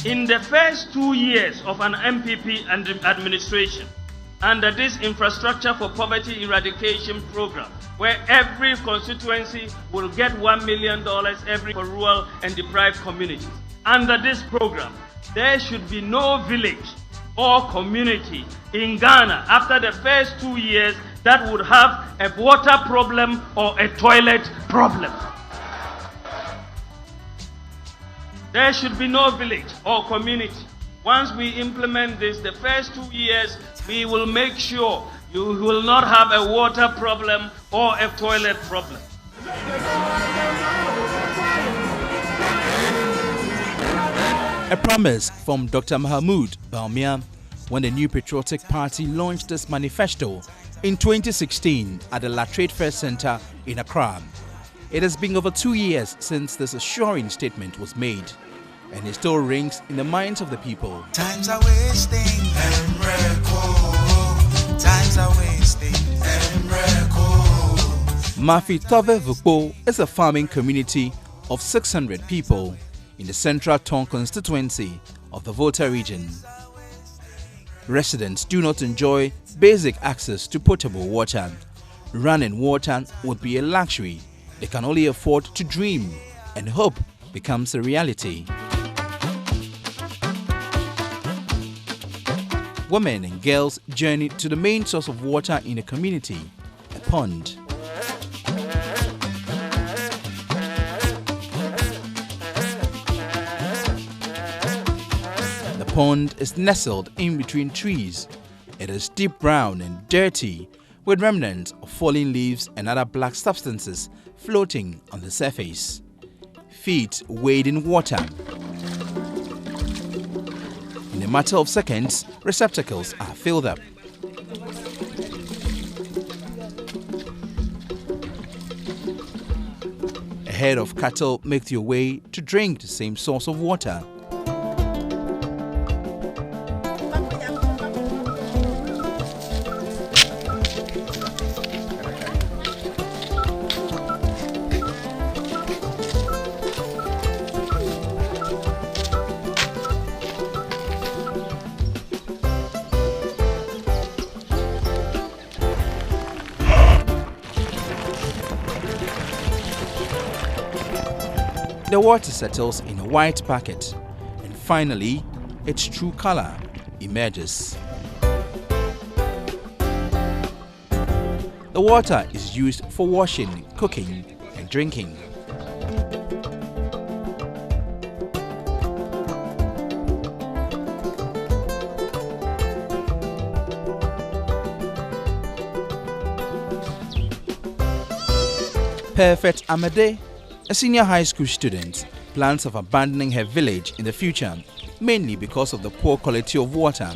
In the first 2 years of an MPP administration, under this Infrastructure for Poverty Eradication program, where every constituency will get $1 million every for rural and deprived communities. Under this program, there should be no village or community in Ghana after the first 2 years that would have a water problem or a toilet problem. There should be no village or community. Once we implement this, the first 2 years, we will make sure you will not have a water problem or a toilet problem. A promise from Dr. Mahmoud BAWUMIA when the New Patriotic Party launched this manifesto in 2016 at the La Trade Fair Center in Accra. It has been over 2 years since this assuring statement was made, and it still rings in the minds of the people. Times are wasting and record. Times are wasting and record. Mafi Tove Vukpo is a farming community of 600 people in the Central Tong constituency of the Volta region. Residents do not enjoy basic access to potable water. Running water would be a luxury they can only afford to dream, and hope becomes a reality. Women and girls journey to the main source of water in the community, a pond. The pond is nestled in between trees. It is deep brown and dirty, with remnants of fallen leaves and other black substances floating on the surface. Feet wade in water. In a matter of seconds, receptacles are filled up. A herd of cattle make their way to drink the same source of water. The water settles in a white packet, and finally, its true color emerges. The water is used for washing, cooking, and drinking. Perfect Amade, a senior high school student, plans of abandoning her village in the future, mainly because of the poor quality of water.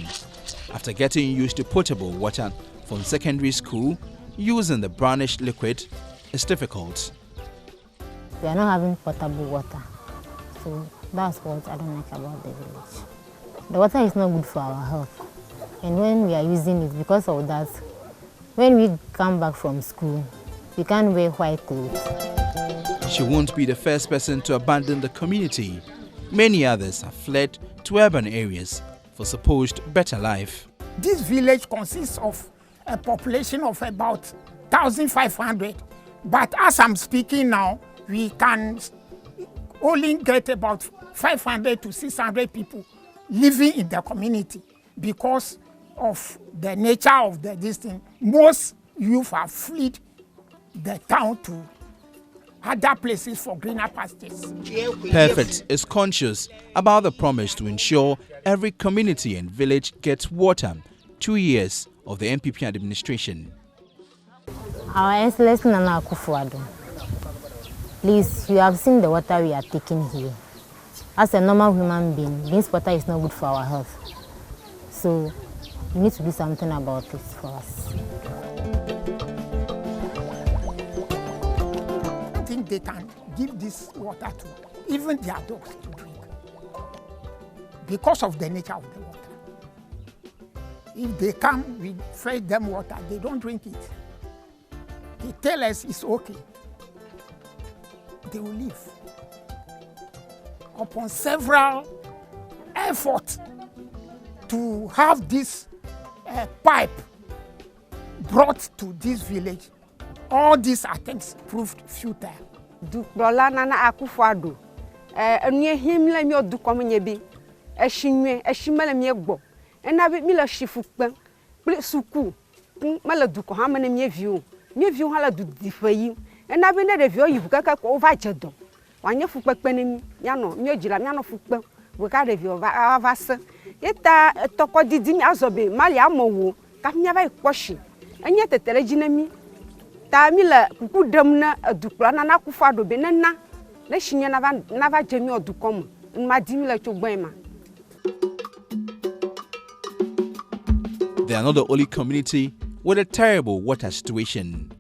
After getting used to potable water from secondary school, using the brownish liquid is difficult. We are not having potable water, so that's what I don't like about the village. The water is not good for our health, and when we are using it, because of that, when we come back from school, we can't wear white clothes. She won't be the first person to abandon the community. Many others have fled to urban areas for supposed better life. This village consists of a population of about 1,500. But as I'm speaking now, we can only get about 500 to 600 people living in the community because of the nature of this thing. Most youth have fled the town to other places for greener pastures. Perfect is conscious about the promise to ensure every community and village gets water 2 years of the MPP administration. Our Excellency NANA AKUFO-ADDO, please, you have seen the water we are taking here. As a normal human being, this water is not good for our health. So we need to do something about it for us. They can give this water to even their dogs to drink because of the nature of the water. If they come, we feed them water, they don't drink it. They tell us it's okay. They will leave. Upon several effort to have this pipe brought to this village. All these attempts proved futile. Dola NANA AKUFO-ADDO. Enye himle mi odu komenye bi. Eshinwe, eshimele mi egbo. Enabi mi la shifukpe. Ple suku. Mala du ko ha mane mi viu. Mi viu hala du difayi. Enabi ne de viu yibuka ka ko va jedo. Wanye fukpe ne mi. Yano mi ojila mi ano fukpe. We ka de viu va avase. Eta toko didi mi azobe mali amowo. Ka mi va ikwoshi. Enye tetere jinemi. Tamila kuku demna dukla NANA AKUFO-ADDO benena le shinya na va jemi odukom ma dimila chogbema. They are not the only community with a terrible water situation.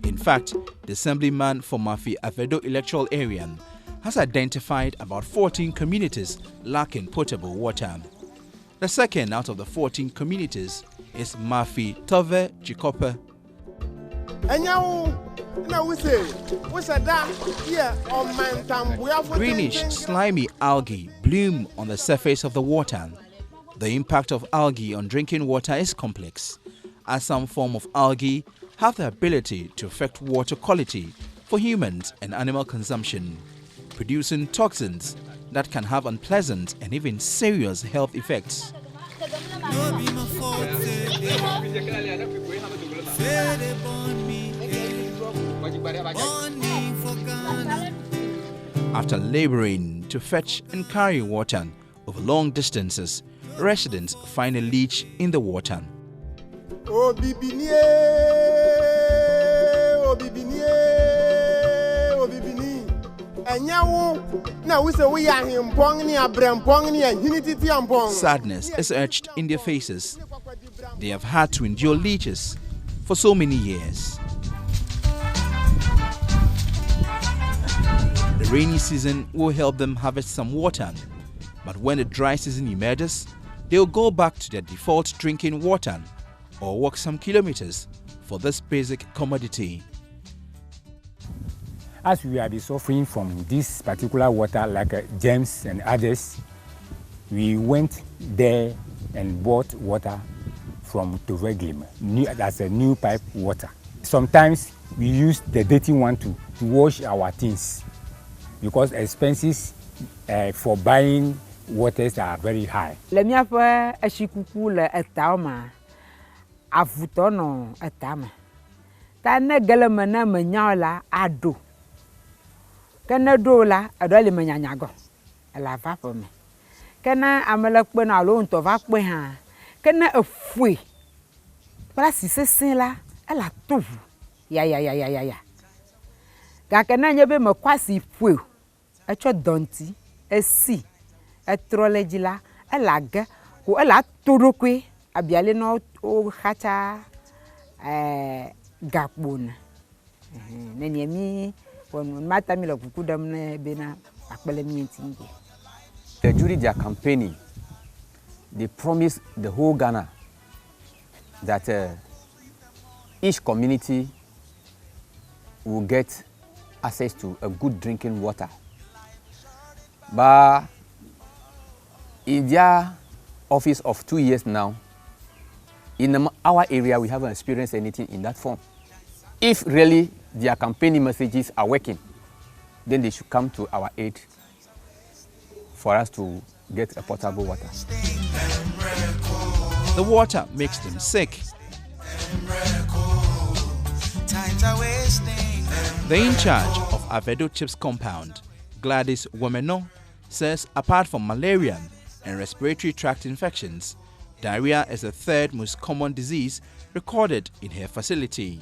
In fact, the Assemblyman for AKUFO-ADDO electoral area has identified about 14 communities lacking potable water. The second out of the 14 communities is Tove Chikope. Greenish, slimy algae bloom on the surface of the water. The impact of algae on drinking water is complex, as some form of algae have the ability to affect water quality for humans and animal consumption, producing toxins that can have unpleasant and even serious health effects. After laboring to fetch and carry water over long distances, residents find a leach in the water. Sadness is etched in their faces. They have had to endure leeches for so many years. The rainy season will help them harvest some water, but when the dry season emerges, they'll go back to their default drinking water or walk some kilometers for this basic commodity. As we are suffering from this particular water, like germs and others, we went there and bought water from Toveglim. That's a new pipe water. Sometimes we use the dirty one to wash our things because expenses for buying waters are very high. Le miape eshikuku le etama avutono etama. Ta ne geleme na menyaola ado. Kana dola adole menyanyago. La va pour me. Kana amela kpe na lo nto va kpe ha. Kana efui. Para si se la ela tovu. Ya. Ga kana nyebe me kwasi fui. Echo donti, esi, etrolejila, elaga, ko ela torokwe abiale no o hacha gapon. Neniemi won mata mi lo kukudam na bena akpele mi ntinge. During their campaigning, they promised the whole Ghana that each community will get access to a good drinking water. But in their office of 2 years now, in our area, we haven't experienced anything in that form. If really their campaigning messages are working, then they should come to our aid for us to get a potable water. The water makes them sick. The in charge of AKUFO-ADDO Chips compound, Gladys Womeno, says apart from malaria and respiratory tract infections, diarrhea is the third most common disease recorded in her facility.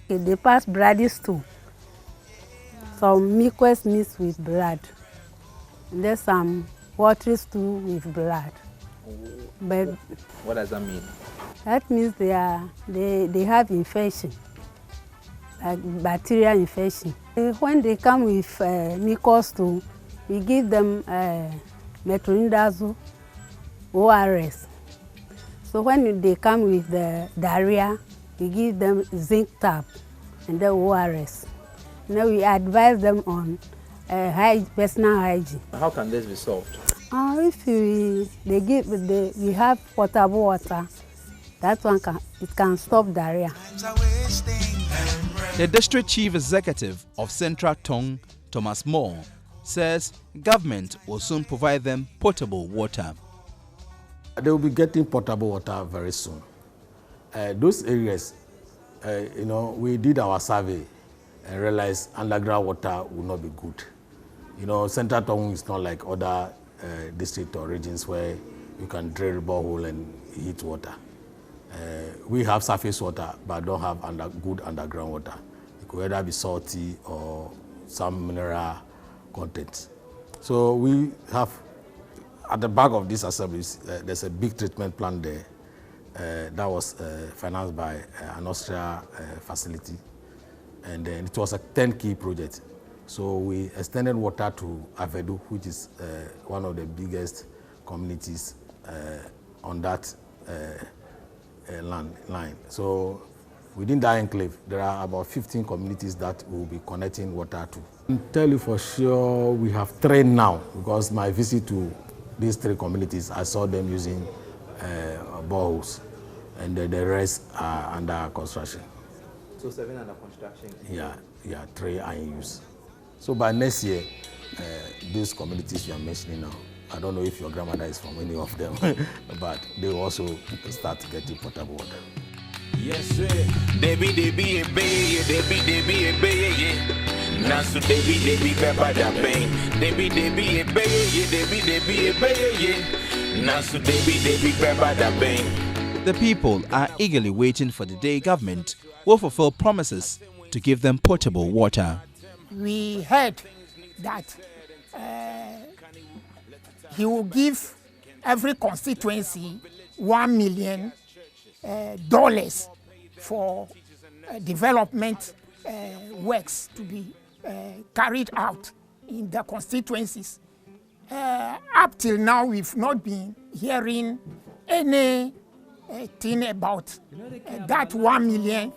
They pass blood too. Some mucus mixed with blood. There's some water too with blood. But what does that mean? That means they have infection, like bacterial infection. When they come with mucus too, we give them metronidazole, ORS. So when they come with the diarrhea, we give them zinc tab and the ORS. Now we advise them on personal hygiene. How can this be solved? If we have potable water, that one can stop diarrhea. Times are wasting and The District Chief Executive of Central Tong, Thomas Moore, says government will soon provide them potable water. They will be getting potable water very soon. Those areas, we did our survey and realized underground water will not be good. Central Tong is not like other districts or regions where you can drill a borehole and heat water. We have surface water, but don't have good underground water. It could either be salty or some mineral content. So we have, at the back of these assemblies, there's a big treatment plant there that was financed by an Austria facility. And then it was a 10-key project. So we extended water to AKUFO-ADDO, which is one of the biggest communities on that line. So within that enclave, there are about 15 communities that we'll be connecting water to. I can tell you for sure we have 3 now, because my visit to these 3 communities, I saw them using boreholes, and the rest are under construction. So 7 under construction? Yeah, 3 are in use. So by next year, these communities you are mentioning now, I don't know if your grandmother is from any of them, but they will also start getting potable water. Yes, sir. Debbie, Debbie, Nasu Debbie, Peppa da Bain. Debbie, Nasu Debbie, Peppa da Bain. The people are eagerly waiting for the day government will fulfill promises to give them potable water. We heard that he will give every constituency $1 million for development works to be carried out in the constituencies. Up till now, we've not been hearing anything about that $1 million.